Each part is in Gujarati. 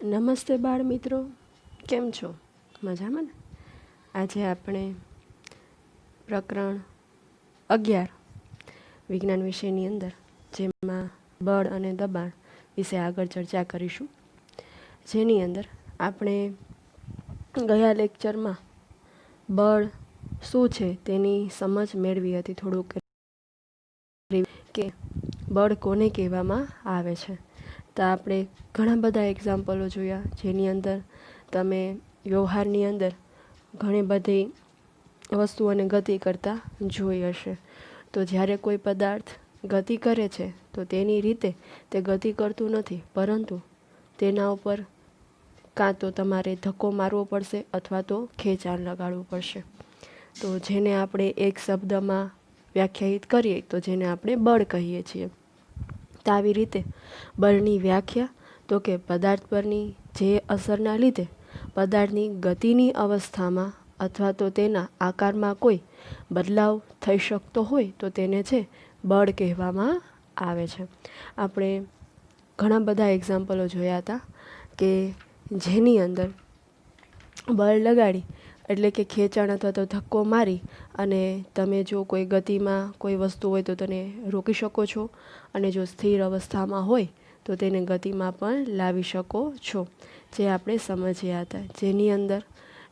નમસ્તે બાળ મિત્રો, કેમ છો? મજામાં ને? આજે આપણે પ્રકરણ 11 વિજ્ઞાન વિષયની અંદર જેમાં બળ અને દબાણ વિશે આગળ ચર્ચા કરીશું. જેની અંદર આપણે ગયા લેક્ચરમાં બળ શું છે તેની સમજ મેળવી હતી. થોડુંક કે બળ કોને કહેવામાં આવે છે. તો આપણે ઘણા બધા એક્ઝામ્પલો જોયા, જેની અંદર તમે વ્યવહારની અંદર ઘણી બધી વસ્તુઓને ગતિ કરતા જોઈ હશે. તો જ્યારે કોઈ પદાર્થ ગતિ કરે છે તો તેની રીતે તે ગતિ કરતું નથી, પરંતુ તેના ઉપર કાં તો તમારે ધક્કો મારવો પડશે અથવા તો ખેંચાણ લગાડવું પડશે. તો જેને આપણે એક શબ્દમાં વ્યાખ્યાયિત કરીએ તો જેને આપણે બળ કહીએ છીએ. તો આવી રીતે બળની વ્યાખ્યા તો કે પદાર્થ પરની જે અસરના લીધે પદાર્થની ગતિની અવસ્થામાં અથવા તો તેના આકારમાં કોઈ બદલાવ થઈ શકતો હોય તો તેને છે બળ કહેવામાં આવે છે. આપણે ઘણા બધા એક્ઝામ્પલો જોયા હતા કે જેની અંદર બળ લગાડી એટલે કે ખેંચાણ અથવા તો ધક્કો મારી અને તમે જો કોઈ ગતિમાં કોઈ વસ્તુ હોય તો તેને રોકી શકો છો, અને જો સ્થિર અવસ્થામાં હોય તો તેને ગતિમાં પણ લાવી શકો છો, જે આપણે સમજ્યા હતા. જેની અંદર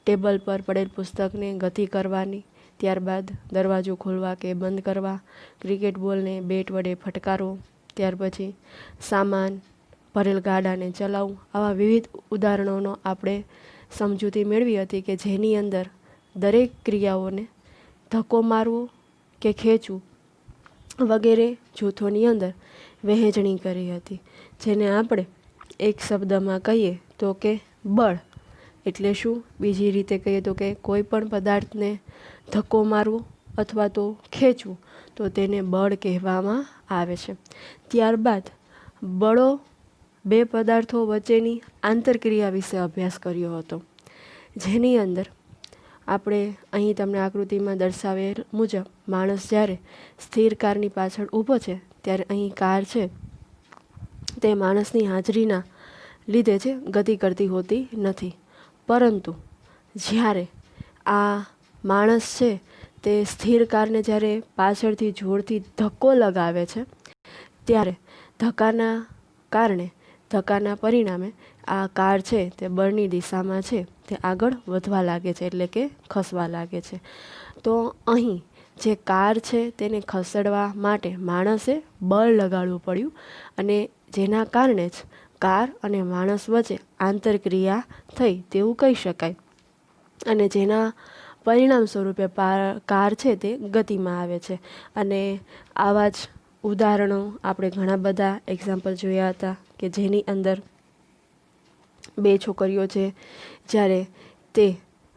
ટેબલ પર પડેલ પુસ્તકને ગતિ કરવાની, ત્યારબાદ દરવાજો ખોલવા કે બંધ કરવા, ક્રિકેટ બોલને બેટ વડે ફટકારવો, ત્યાર પછી સામાન ભરેલ ગાડાને ચલાવવું. આવા વિવિધ ઉદાહરણોનો આપણે સમજૂતી મેળવી હતી કે જેની અંદર દરેક ક્રિયાઓને ધક્કો મારવો કે ખેંચવું વગેરે જૂથોની અંદર વહેંચણી કરી હતી. જેને આપણે એક શબ્દમાં કહીએ તો કે બળ એટલે શું, બીજી રીતે કહીએ તો કે કોઈ પણ પદાર્થને ધક્કો મારવો અથવા તો ખેંચવું તો તેને બળ કહેવામાં આવે છે. ત્યારબાદ બળો બે પદાર્થો વચ્ચેની આંતરક્રિયા વિશે અભ્યાસ કર્યો હતો. જેની અંદર આપણે અહીં તમને આકૃતિમાં દર્શાવેલ મુજબ માણસ જ્યારે સ્થિર કારની પાછળ ઊભો છે ત્યારે અહીં કાર છે તે માણસની હાજરીના લીધે છે ગતિ કરતી હોતી નથી, પરંતુ જ્યારે આ માણસ છે તે સ્થિર કારને જ્યારે પાછળથી જોરથી ધક્કો લગાવે છે ત્યારે ધક્કાના કારણે, ધક્કાના પરિણામે આ કાર છે તે બળની દિશામાં છે તે આગળ વધવા લાગે છે, એટલે કે ખસવા લાગે છે. તો અહીં જે કાર છે તેને ખસેડવા માટે માણસે બળ લગાડવું પડ્યું, અને જેના કારણે જ કાર અને માણસ વચ્ચે આંતરક્રિયા થઈ તેવું કહી શકાય, અને જેના પરિણામ સ્વરૂપે કાર છે તે ગતિમાં આવે છે. અને આવા જ ઉદાહરણો આપણે ઘણા બધા એક્ઝામ્પલ જોયા હતા કે જેની અંદર બે છોકરીઓ છે જ્યારે તે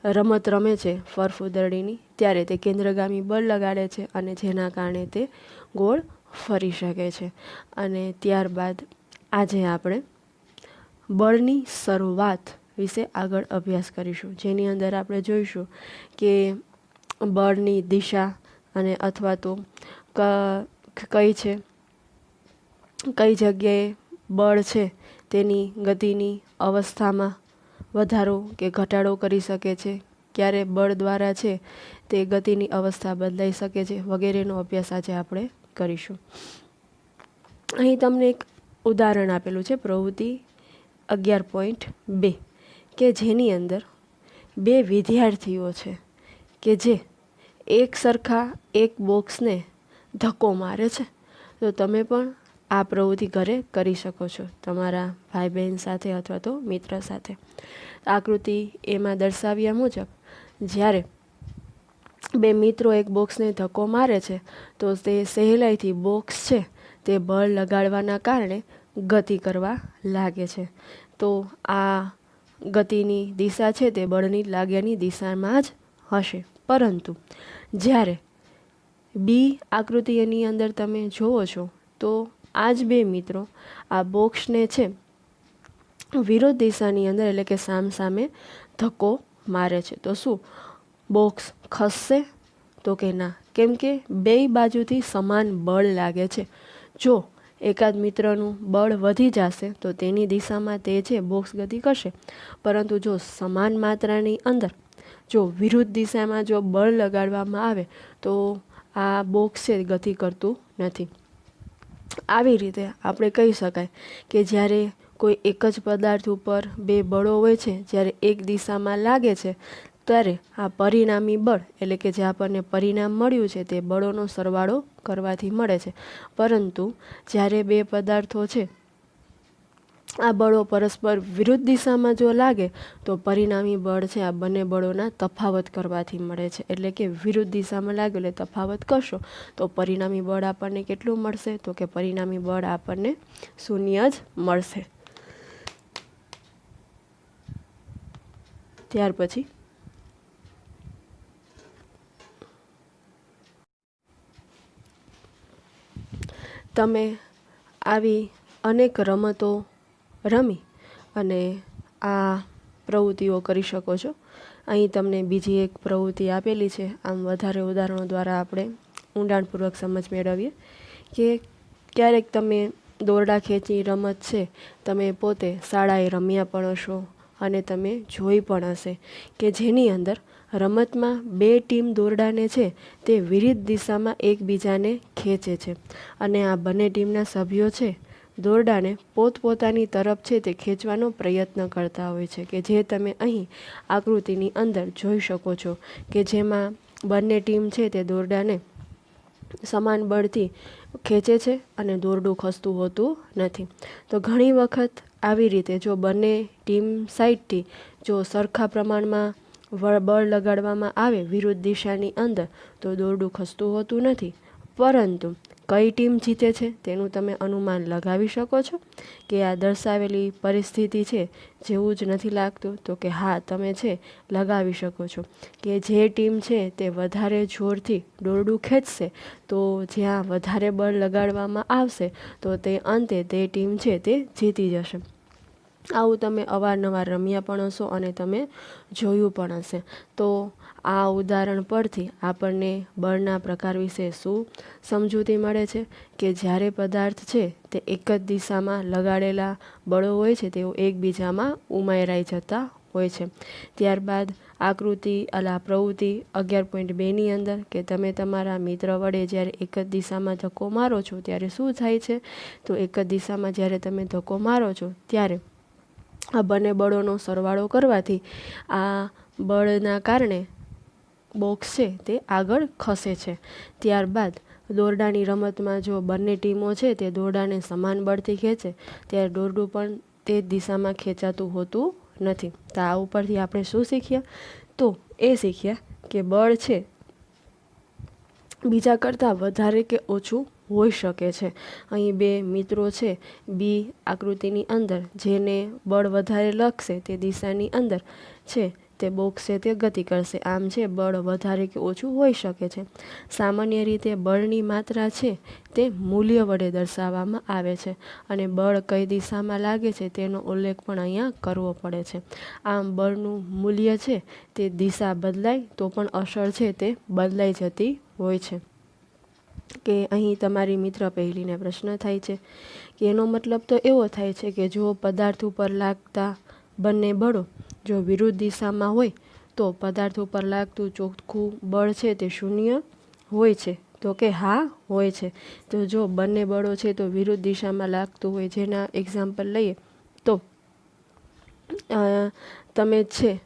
રમત રમે છે ફરફુદરડીની, ત્યારે તે કેન્દ્રગામી બળ લગાડે છે અને જેના કારણે તે ગોળ ફરી શકે છે. અને ત્યારબાદ આજે આપણે બળની શરૂઆત વિશે આગળ અભ્યાસ કરીશું. જેની અંદર આપણે જોઈશું કે બળની દિશા અને અથવા તો કઈ છે, કઈ જગ્યાએ બળ છે તેની ગતિની અવસ્થામાં વધારો કે ઘટાડો કરી શકે છે, ક્યારે બળ દ્વારા છે તે ગતિની અવસ્થા બદલાઈ શકે છે વગેરેનો અભ્યાસ આજે આપણે કરીશું. અહીં તમને એક ઉદાહરણ આપેલું છે પ્રવૃત્તિ 11.2 કે જેની અંદર બે વિદ્યાર્થીઓ છે કે જે એક સરખા એક બોક્સને ધક્કો મારે છે. તો તમે પણ આ પ્રવૃત્તિ ઘરે કરી શકો છો તમારા ભાઈ બહેન સાથે અથવા તો મિત્ર સાથે. આકૃતિ એમાં દર્શાવ્યા મુજબ જ્યારે બે મિત્રો એક બોક્સને ધક્કો મારે છે તો તે સહેલાઈથી બોક્સ છે તે બળ લગાડવાના કારણે ગતિ કરવા લાગે છે. તો આ ગતિની દિશા છે તે બળની લાગ્યાની દિશામાં જ હશે, પરંતુ જ્યારે બી આકૃતિ એની અંદર તમે જોવો છો તો આ જ બે મિત્રો આ બોક્સને છે વિરોધ દિશાની અંદર એટલે કે સામસામે ધક્કો મારે છે. તો શું બોક્સ ખસશે? તો કે ના, કેમ કે બે બાજુથી સમાન બળ લાગે છે. જો એકાદ મિત્રનું બળ વધી જશે તો તેની દિશામાં તે છે બોક્સ ગતિ કરશે. પરંતુ જો સમાન માત્રાની અંદર જો વિરુદ્ધ દિશામાં જો બળ લગાડવામાં આવે તો આ બોક્સ છે ગતિ કરતું નથી. આવી રીતે આપણે કહી શકાય કે જ્યારે કોઈ એક જ પદાર્થ ઉપર બે બળો હોય છે, જ્યારે એક દિશામાં લાગે છે ત્યારે આ પરિણામી બળ એટલે કે જે આપણને પરિણામ મળ્યું છે તે બળોનો સરવાળો કરવાથી મળે છે. પરંતુ જ્યારે બે પદાર્થો છે આ બળો પરસ્પર વિરુદ્ધ દિશામાં જો લાગે તો પરિણામી બળ છે આ બંને બળોના તફાવત કરવાથી મળે છે. એટલે કે વિરુદ્ધ દિશામાં લાગ્યું એટલે તફાવત કરશો તો પરિણામી બળ આપણને કેટલું મળશે? તો કે પરિણામી બળ આપણને 0 જ મળશે. ત્યાર પછી તમે આવી અનેક રમતો રમી અને આ પ્રવૃત્તિઓ કરી શકો છો. અહીં તમને બીજી એક પ્રવૃત્તિ આપેલી છે. આમ વધારે ઉદાહરણો દ્વારા આપણે ઊંડાણપૂર્વક સમજ મેળવીએ કે ક્યારેક તમે દોરડા ખેંચી રમત છે તમે પોતે શાળાએ રમ્યા પણ હશો અને તમે જોઈ પણ હશે કે જેની અંદર રમતમાં બે ટીમ દોરડાને છે તે વિરુદ્ધ દિશામાં એકબીજાને ખેંચે છે અને આ બંને ટીમના સભ્યો છે દોરડાને પોતપોતાની તરફ છે તે ખેંચવાનો પ્રયત્ન કરતા હોય છે કે જે તમે અહીં આકૃતિની અંદર જોઈ શકો છો કે જેમાં બંને ટીમ છે તે દોરડાને સમાન બળથી ખેંચે છે અને દોરડું ખસતું હોતું નથી. તો ઘણી વખત આવી રીતે જો બંને ટીમ સાઈડથી જો સરખા પ્રમાણમાં બળ લગાડવામાં આવે વિરુદ્ધ દિશાની અંદર તો દોરડું ખસતું હોતું નથી. પરંતુ કઈ ટીમ જીતે છે તેનું તમે અનુમાન લગાવી શકો છો કે આ દર્શાવેલી પરિસ્થિતિ છે જેવું જ નથી લાગતું? તો કે હા, તમે છે લગાવી શકો છો કે જે ટીમ છે તે વધારે જોરથી દોરડું ખેંચશે તો જ્યાં વધારે બળ લગાડવામાં આવશે તો તે અંતે તે ટીમ છે તે જીતી જશે. આવું તમે અવારનવાર રમ્યા પણ હશો અને તમે જોયું પણ હશે. તો આ ઉદાહરણ પરથી આપણને બળના પ્રકાર વિશે શું સમજૂતી મળે છે કે જ્યારે પદાર્થ છે તે એક જ દિશામાં લગાડેલા બળો હોય છે તેઓ એકબીજામાં ઉમેરાઈ જતા હોય છે. ત્યારબાદ આકૃતિ પ્રવૃત્તિ 11.2ની અંદર કે તમે તમારા મિત્ર વડે જ્યારે એક જ દિશામાં ધક્કો મારો છો ત્યારે શું થાય છે? તો એક જ દિશામાં જ્યારે તમે ધક્કો મારો છો ત્યારે આ બંને બળોનો સરવાળો કરવાથી આ બળના કારણે બોક્સ છે તે આગળ ખસે છે. ત્યારબાદ દોરડાની રમતમાં જો બંને ટીમો છે તે દોરડાને સમાન બળથી ખેંચે ત્યારે દોરડું પણ તે દિશામાં ખેંચાતું હોતું નથી. તો આ ઉપરથી આપણે શું શીખ્યા? તો એ શીખ્યા કે બળ છે બીજા કરતાં વધારે કે ઓછું હોઈ શકે છે. અહીં બે મિત્રો છે બી આકૃતિની અંદર જેને બળ વધારે લાગશે તે દિશાની અંદર છે તે બોક્સ છે તે ગતિ કરશે. આમ છે બળ વધારે કે ઓછું હોઈ શકે છે. સામાન્ય રીતે બળની માત્રા છે તે મૂલ્ય વડે દર્શાવવામાં આવે છે અને બળ કઈ દિશામાં લાગે છે તેનો ઉલ્લેખ પણ અહીંયા કરવો પડે છે. આમ બળનું મૂલ્ય છે તે દિશા બદલાય તો પણ અસર છે તે બદલાઈ જતી હોય છે. કે અહીં તમારી મિત્ર પહેલીને પ્રશ્ન થાય છે કે એનો મતલબ તો એવો થાય છે કે જો પદાર્થ ઉપર લાગતા બંને બળો જો વિરુદ્ધ દિશામાં હોય તો પદાર્થ ઉપર લાગતું ચોખ્ખું બળ છે તે 0 હોય છે? તો કે હા, હોય છે. તો જો બંને બળો છે તો વિરુદ્ધ દિશામાં લાગતું હોય, જેના એક્ઝામ્પલ લઈએ તો તમે છે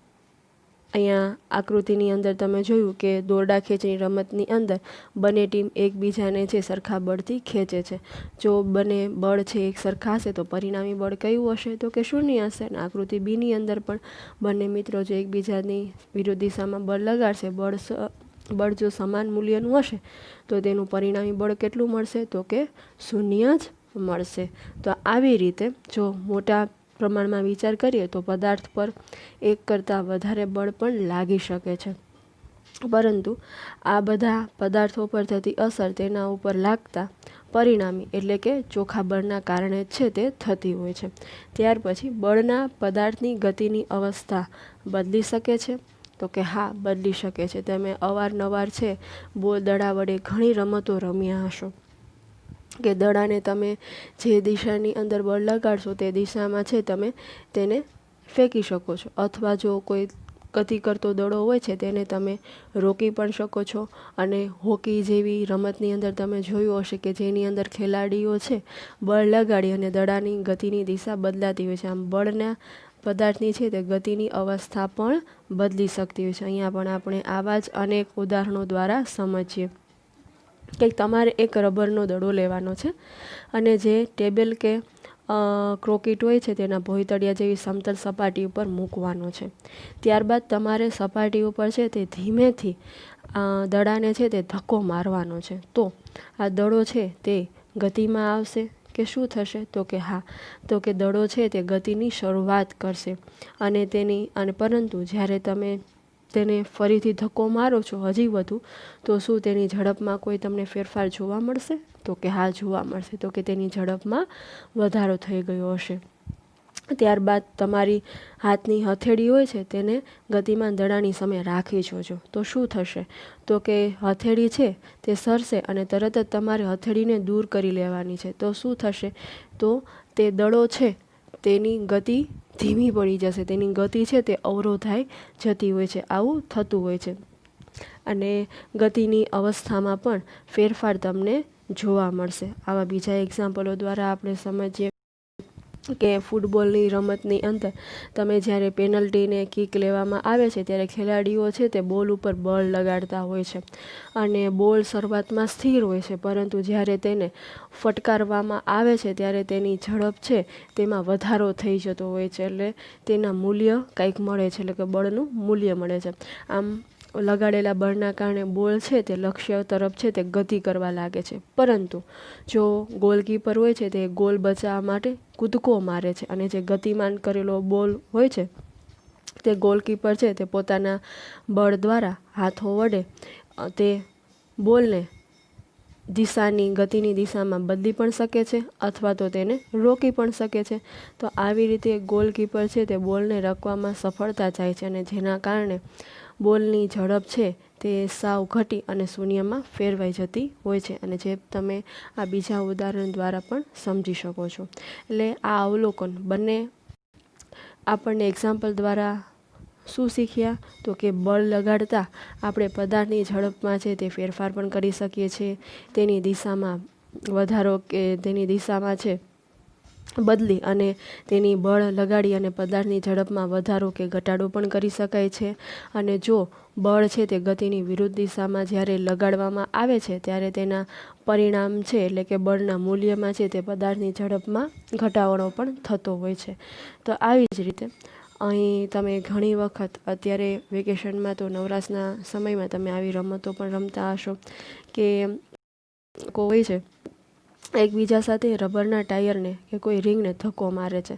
અહીંયા આકૃતિની અંદર તમે જોયું કે દોરડા ખેંચની રમતની અંદર બંને ટીમ એકબીજાને છે સરખા બળથી ખેંચે છે. જો બંને બળ છે એક સરખા હશે તો પરિણામી બળ કયું હશે? તો કે 0 હશે. અને આકૃતિ બીની અંદર પણ બંને મિત્રો જો એકબીજાની વિરુદ્ધ દિશામાં બળ લગાડશે, બળ જો સમાન મૂલ્યનું હશે તો તેનું પરિણામી બળ કેટલું મળશે? તો કે 0 જ મળશે. તો આવી રીતે જો મોટા પ્રમાણમાં વિચાર કરીએ તો પદાર્થ પર એક કરતાં વધારે બળ પણ લાગી શકે છે. પરંતુ આ બધા પદાર્થો પર થતી અસર તેના ઉપર લાગતા પરિણામી એટલે કે ચોખ્ખા બળના કારણે છે તે થતી હોય છે. ત્યાર પછી બળના પદાર્થની ગતિની અવસ્થા બદલી શકે છે? તો કે હા, બદલી શકે છે. તમે અવારનવાર છે દડા વડે ઘણી રમતો રમ્યા હશો કે દડાને તમે જે દિશાની અંદર બળ લગાડશો તે દિશામાં છે તમે તેને ફેંકી શકો છો, અથવા જો કોઈ ગતિ કરતો દડો હોય છે તેને તમે રોકી પણ શકો છો. અને હોકી જેવી રમતની અંદર તમે જોયું હશે કે જેની અંદર ખેલાડીઓ છે બળ લગાડી અને દડાની ગતિની દિશા બદલાતી હોય છે. આમ બળના પદાર્થની છે તે ગતિની અવસ્થા પણ બદલી શકતી હોય છે. અહીંયા પણ આપણે આવા જ અનેક ઉદાહરણો દ્વારા સમજીએ કે તમારે એક રબરનો દડો લેવાનો છે અને જે ટેબલ કે ક્રોકેટ હોય છે તેના ભોંયતળિયા જેવી સમતલ સપાટી ઉપર મૂકવાનો છે. ત્યારબાદ તમારે સપાટી ઉપર છે તે ધીમેથી દડાને છે તે ધક્કો મારવાનો છે. તો આ દડો છે તે ગતિમાં આવશે કે શું થશે? તો કે હા, તો કે દડો છે તે ગતિની શરૂઆત કરશે અને પરંતુ જ્યારે તમે તેને ફરીથી ધક્કો મારો છો હજી વધુ, તો શું તેની ઝડપમાં કોઈ તમને ફેરફાર જોવા મળશે? તો કે હા, જોવા મળશે. તો કે તેની ઝડપમાં વધારો થઈ ગયો હશે. ત્યારબાદ તમારી હાથની હથેળી હોય છે તેને ગતિમાન દડાની સામે રાખી જોજો તો શું થશે? તો કે હથેળી છે તે સરશે અને તરત જ તમારે હથેળીને દૂર કરી લેવાની છે. તો શું થશે? તો તે દડો છે તેની ગતિ ધીમી પડી જશે, તેની ગતિ છે તે અવરોધાઈ જતી હોય છે. આવું થતું હોય છે. અને ગતિની અવસ્થામાં પણ ફેરફાર તમને જોવા મળશે. આવા બીજા એક્ઝામ્પલો દ્વારા આપણે સમજીએ કે ફૂટબોલની રમતની અંદર તમે જ્યારે પેનલ્ટીને કિક લેવામાં આવે છે ત્યારે ખેલાડીઓ છે તે બોલ ઉપર બળ લગાડતા હોય છે અને બોલ શરૂઆતમાં સ્થિર હોય છે, પરંતુ જ્યારે તેને ફટકારવામાં આવે છે ત્યારે તેની ઝડપ છે તેમાં વધારો થઈ જતો હોય છે. એટલે તેના મૂલ્ય કંઈક મળે છે, એટલે કે બળનું મૂલ્ય મળે છે. આમ લગાડેલા બળના કારણે બોલ છે તે લક્ષ્ય તરફ છે તે ગતિ કરવા લાગે છે. પરંતુ જો ગોલકીપર હોય છે તે ગોલ બચાવવા માટે કૂદકો મારે છે અને જે ગતિમાન કરેલો બોલ હોય છે તે ગોલકીપર છે તે પોતાના બળ દ્વારા હાથો વડે તે બોલને ગતિની દિશામાં બદલી પણ શકે છે અથવા તો તેને રોકી પણ શકે છે. તો આવી રીતે ગોલકીપર છે તે બોલને રોકવામાં સફળતા જાય છે અને જેના કારણે બોલની ઝડપ છે તે સાવ ઘટી અને શૂન્યમાં ફેરવાઈ જતી હોય છે. અને જે તમે આ બીજા ઉદાહરણ દ્વારા પણ સમજી શકો છો. એટલે આ અવલોકન બંને આપણને એક્ઝામ્પલ દ્વારા શું શીખ્યા? તો કે બળ લગાડતા આપણે પદાર્થની ઝડપમાં છે તે ફેરફાર પણ કરી શકીએ છીએ. તેની દિશામાં વધારો કે તેની દિશામાં છે બદલી અને તેની બળ લગાડી અને પદાર્થની ઝડપમાં વધારો કે ઘટાડો પણ કરી શકાય છે. અને જો બળ છે તે ગતિની વિરુદ્ધ દિશામાં જ્યારે લગાડવામાં આવે છે ત્યારે તેના પરિણામ છે એટલે કે બળના મૂલ્યમાં છે તે પદાર્થની ઝડપમાં ઘટાડો પણ થતો હોય છે. તો આવી જ રીતે અહીં તમે ઘણી વખત અત્યારે વેકેશનમાં તો નવરાશના સમયમાં તમે આવી રમતો પણ રમતા હશો કે કોઈ છે એકબીજા સાથે રબરના ટાયરને કે કોઈ રિંગને ધક્કો મારે છે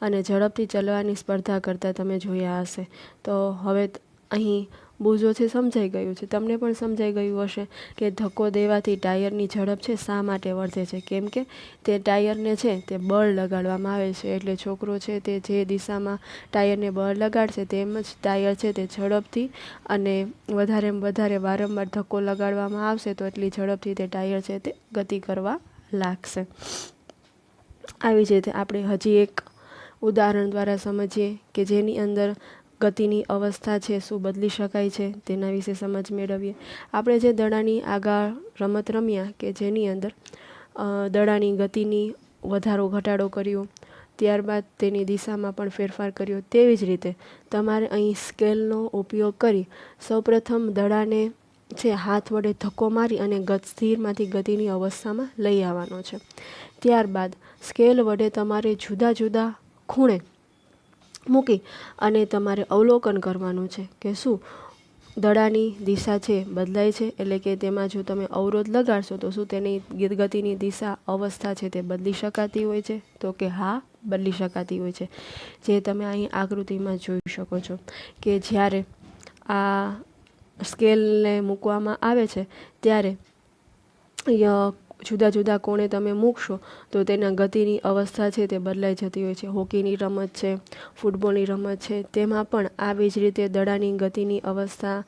અને ઝડપથી ચલાવવાની સ્પર્ધા કરતા તમે જોયા હશે. તો હવે અહીં બુજો છે સમજાઈ ગયું છે. તમને પણ સમજાઈ ગયું હશે કે ધક્કો દેવાથી ટાયરની ઝડપ છે શા માટે વધે છે. કેમ કે તે ટાયરને છે તે બળ લગાડવામાં આવે છે. એટલે છોકરો છે તે જે દિશામાં ટાયરને બળ લગાડશે તેમ જ ટાયર છે તે ઝડપથી અને વધારે વારંવાર ધક્કો લગાડવામાં આવશે તો એટલી ઝડપથી તે ટાયર છે તે ગતિ કરવા લાગશે. આવી જ રીતે આપણે હજી એક ઉદાહરણ દ્વારા સમજીએ કે જેની અંદર ગતિની અવસ્થા છે શું બદલી શકાય છે તેના વિશે સમજ મેળવીએ. આપણે જે દડાની આગળ રમત રમ્યા કે જેની અંદર દડાની ગતિની વધારો ઘટાડો કર્યો, ત્યારબાદ તેની દિશામાં પણ ફેરફાર કર્યો, તેવી જ રીતે તમારે અહીં સ્કેલનો ઉપયોગ કરી સૌપ્રથમ દડાને છે હાથ વડે ધક્કો મારી અને સ્થિરમાંથી ગતિની અવસ્થામાં લઈ આવવાનો છે. ત્યારબાદ સ્કેલ વડે તમારે જુદા જુદા ખૂણે મૂકી અને તમારે અવલોકન કરવાનું છે કે શું દડાની દિશા છે બદલાય છે. એટલે કે તેમાં જો તમે અવરોધ લગાડશો તો શું તેની ગતિની દિશા અવસ્થા છે તે બદલી શકાતી હોય છે. તો કે હા, બદલી શકાતી હોય છે. જે તમે અહીં આકૃતિમાં જોઈ શકો છો કે જ્યારે આ સ્કેલને મૂકવામાં આવે છે ત્યારે જુદા જુદા કોણે તમે મૂકશો તો તેના ગતિની અવસ્થા છે તે બદલાઈ જતી હોય છે. હોકીની રમત છે, ફૂટબોલની રમત છે, તેમાં પણ આવી જ રીતે દડાની ગતિની અવસ્થા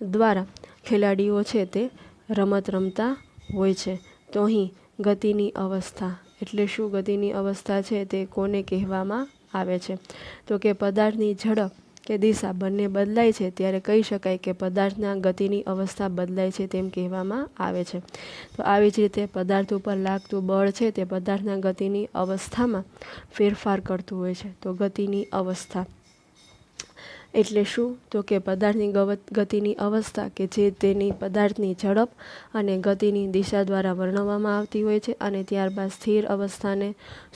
દ્વારા ખેલાડીઓ છે તે રમત રમતા હોય છે. તો અહીં ગતિની અવસ્થા એટલે શું? ગતિની અવસ્થા છે તે કોને કહેવામાં આવે છે? તો કે પદાર્થની ઝડપ કે દિશા બંને બદલાય છે ત્યારે કહી શકાય કે પદાર્થના ગતિની અવસ્થા બદલાય છે તેમ કહેવામાં આવે છે. તો આવી જ રીતે પદાર્થ ઉપર લાગતું બળ છે તે પદાર્થના ગતિની અવસ્થામાં ફેરફાર કરતું હોય છે. તો ગતિની અવસ્થા એટલે શું? તો કે પદાર્થની ગતિની અવસ્થા કે જે તેની પદાર્થની ઝડપ અને ગતિની દિશા દ્વારા વર્ણવવામાં આવતી હોય છે અને ત્યારબાદ સ્થિર અવસ્થાને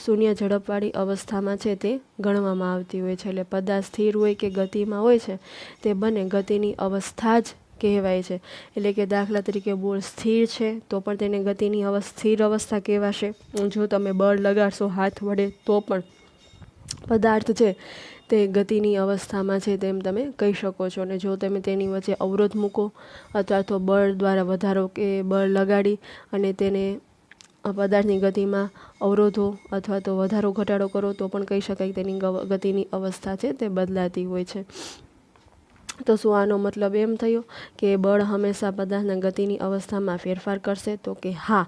શૂન્ય ઝડપવાળી અવસ્થામાં છે તે ગણવામાં આવતી હોય છે. એટલે પદાર્થ સ્થિર હોય કે ગતિમાં હોય છે તે બંને ગતિની અવસ્થા જ કહેવાય છે. એટલે કે દાખલા તરીકે બોલ સ્થિર છે તો પણ તેને ગતિની સ્થિર અવસ્થા કહેવાશે. જો તમે બળ લગાડશો હાથ વડે તો પણ પદાર્થ છે તે ગતિની અવસ્થામાં છે તેમ તમે કહી શકો છો. અને જો તમે તેની વચ્ચે અવરોધ મૂકો અથવા તો બળ દ્વારા વધારો કે બળ લગાડી અને તેને પદાર્થની ગતિમાં અવરોધો અથવા તો વધારો ઘટાડો કરો તો પણ કહી શકાય તેની ગતિની અવસ્થા છે તે બદલાતી હોય છે. તો શું આનો મતલબ એમ થયો કે બળ હંમેશા પદાર્થના ગતિની અવસ્થામાં ફેરફાર કરશે? તો કે હા,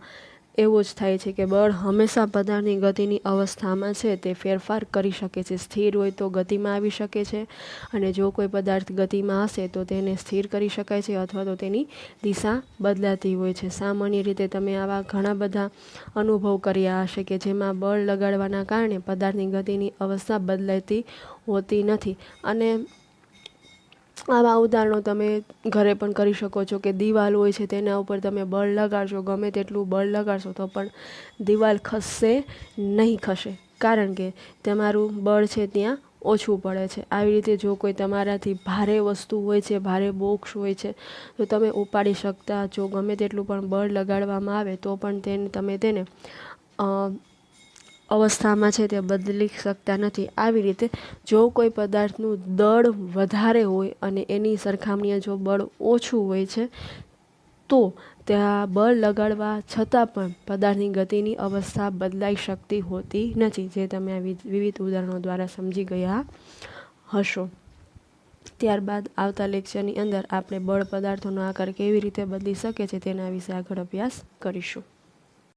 એવું જ થાય છે કે બળ હંમેશા પદાર્થની ગતિની અવસ્થામાં છે તે ફેરફાર કરી શકે છે. સ્થિર હોય તો ગતિમાં આવી શકે છે અને જો કોઈ પદાર્થ ગતિમાં હશે તો તેને સ્થિર કરી શકાય છે અથવા તો તેની દિશા બદલાતી હોય છે. સામાન્ય રીતે તમે આવા ઘણા બધા અનુભવ કર્યા હશે કે જેમાં બળ લગાડવાના કારણે પદાર્થની ગતિની અવસ્થા બદલાતી હોતી નથી. અને આવા ઉદાહરણો તમે ઘરે પણ કરી શકો છો કે દિવાલ હોય છે તેના ઉપર તમે બળ લગાડશો, ગમે તેટલું બળ લગાડશો તો પણ દિવાલ ખસશે નહીં ખસે, કારણ કે તમારું બળ છે ત્યાં ઓછું પડે છે. આવી રીતે જો કોઈ તમારાથી ભારે વસ્તુ હોય છે, ભારે બોક્સ હોય છે તો તમે ઉપાડી શકતા જો ગમે તેટલું પણ બળ લગાડવામાં આવે તો પણ તમે તેને અવસ્થામાં છે તે બદલી શકતા નથી. આવી રીતે જો કોઈ પદાર્થનું દળ વધારે હોય અને એની સરખામણીએ જો બળ ઓછું હોય છે તો ત્યાં બળ લગાડવા છતાં પણ પદાર્થની ગતિની અવસ્થા બદલાઈ શકતી હોતી નથી, જે તમે આ વિવિધ ઉદાહરણો દ્વારા સમજી ગયા હશો. ત્યારબાદ આવતા લેક્ચરની અંદર આપણે બળ પદાર્થોનો આકાર કેવી રીતે બદલી શકે છે તેના વિશે આગળ અભ્યાસ કરીશું.